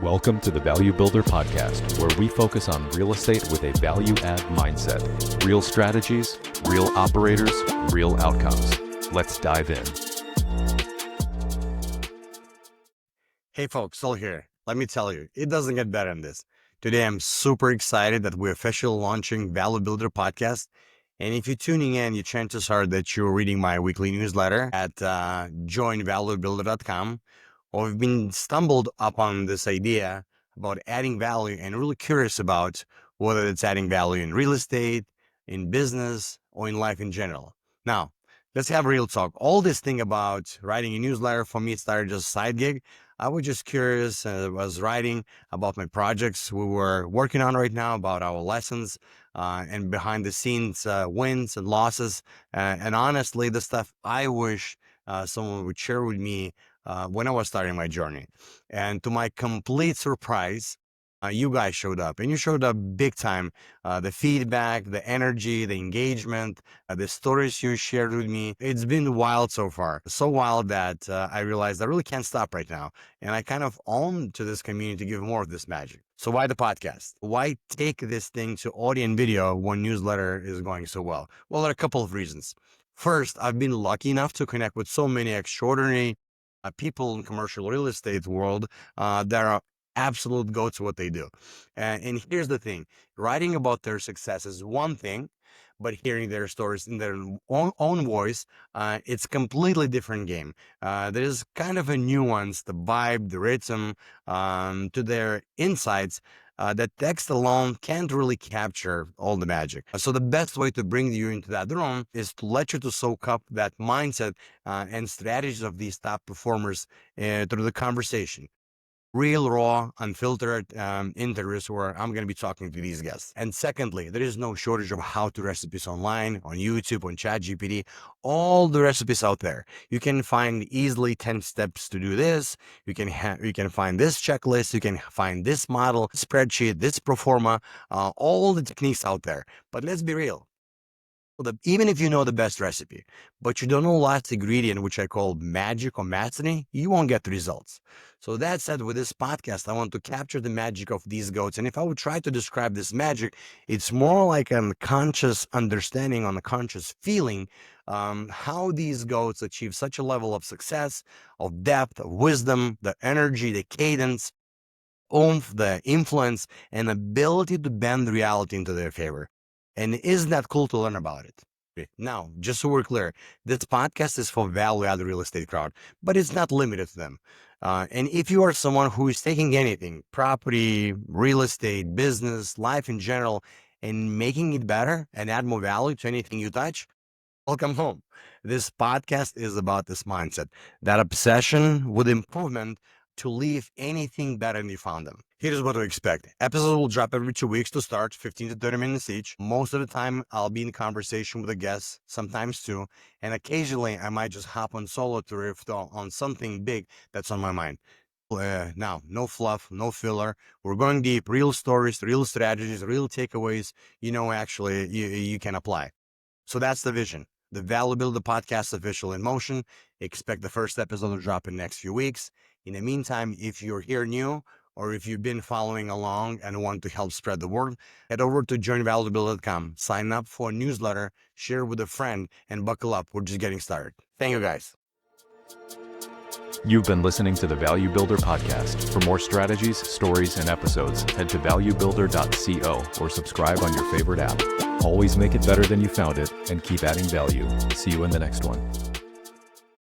Welcome to the Value Builder Podcast, where we focus on real estate with a value-add mindset. Real strategies, real operators, real outcomes. Let's dive in. Hey folks, Saul here. Let me tell you, it doesn't get better than this. Today I'm super excited that we're officially launching Value Builder Podcast. And if you're tuning in, your chances are that you're reading my weekly newsletter at joinvaluebuilder.com. Or we've been stumbled upon this idea about adding value and really curious about whether it's adding value in real estate, in business, or in life in general. Now, let's have a real talk. All this thing about writing a newsletter for me started just a side gig. I was just curious. I was writing about my projects we were working on right now, about our lessons and behind the scenes wins and losses. And honestly, the stuff I wish someone would share with me when I was starting my journey. And to my complete surprise, you guys showed up, and you showed up big time. The feedback, the energy, the engagement, the stories you shared with me. It's been wild so far. So wild that I realized I really can't stop right now. And I kind of own to this community to give more of this magic. So why the podcast? Why take this thing to audio and video when newsletter is going so well? Well, there are a couple of reasons. First, I've been lucky enough to connect with so many extraordinary people in commercial real estate world that are absolute goats at what they do. And here's the thing, writing about their success is one thing, but hearing their stories in their own voice, it's completely different game. There's kind of a nuance, the vibe, the rhythm to their insights that text alone can't really capture all the magic. So the best way to bring you into that room is to let you to soak up that mindset and strategies of these top performers through the conversation. Real, raw, unfiltered interviews where I'm going to be talking to these guests. And secondly, there is no shortage of how-to recipes online, on YouTube, on ChatGPT, all the recipes out there. You can find easily 10 steps to do this. You can find this checklist. You can find this model, spreadsheet, this pro forma, all the techniques out there. But let's be real. Even if you know the best recipe, but you don't know last ingredient, which I call magic or mastery, you won't get the results. So that said, with this podcast, I want to capture the magic of these goats. And if I would try to describe this magic, it's more like a conscious understanding, on a conscious feeling, how these goats achieve such a level of success, of depth, of wisdom, the energy, the cadence, oomph, the influence, and ability to bend reality into their favor. And isn't that cool to learn about it? Now, just so we're clear, this podcast is for value-added real estate crowd, but it's not limited to them. And if you are someone who is taking anything, property, real estate, business, life in general, and making it better and add more value to anything you touch, welcome home. This podcast is about this mindset, that obsession with improvement to leave anything better than you found them. Here's what to expect. Episodes will drop every 2 weeks to start, 15 to 30 minutes each. Most of the time, I'll be in conversation with a guest, sometimes two, and occasionally I might just hop on solo to riff on something big that's on my mind. Now, no fluff, no filler. We're going deep, real stories, real strategies, real takeaways, actually you can apply. So that's the vision. The Value Builder Podcast official in motion. Expect the first episode to drop in the next few weeks. In the meantime, if you're here new, or if you've been following along and want to help spread the word, head over to joinvaluebuilder.com, sign up for a newsletter, share with a friend, and buckle up. We're just getting started. Thank you, guys. You've been listening to the Value Builder Podcast. For more strategies, stories, and episodes, head to valuebuilder.co or subscribe on your favorite app. Always make it better than you found it and keep adding value. See you in the next one.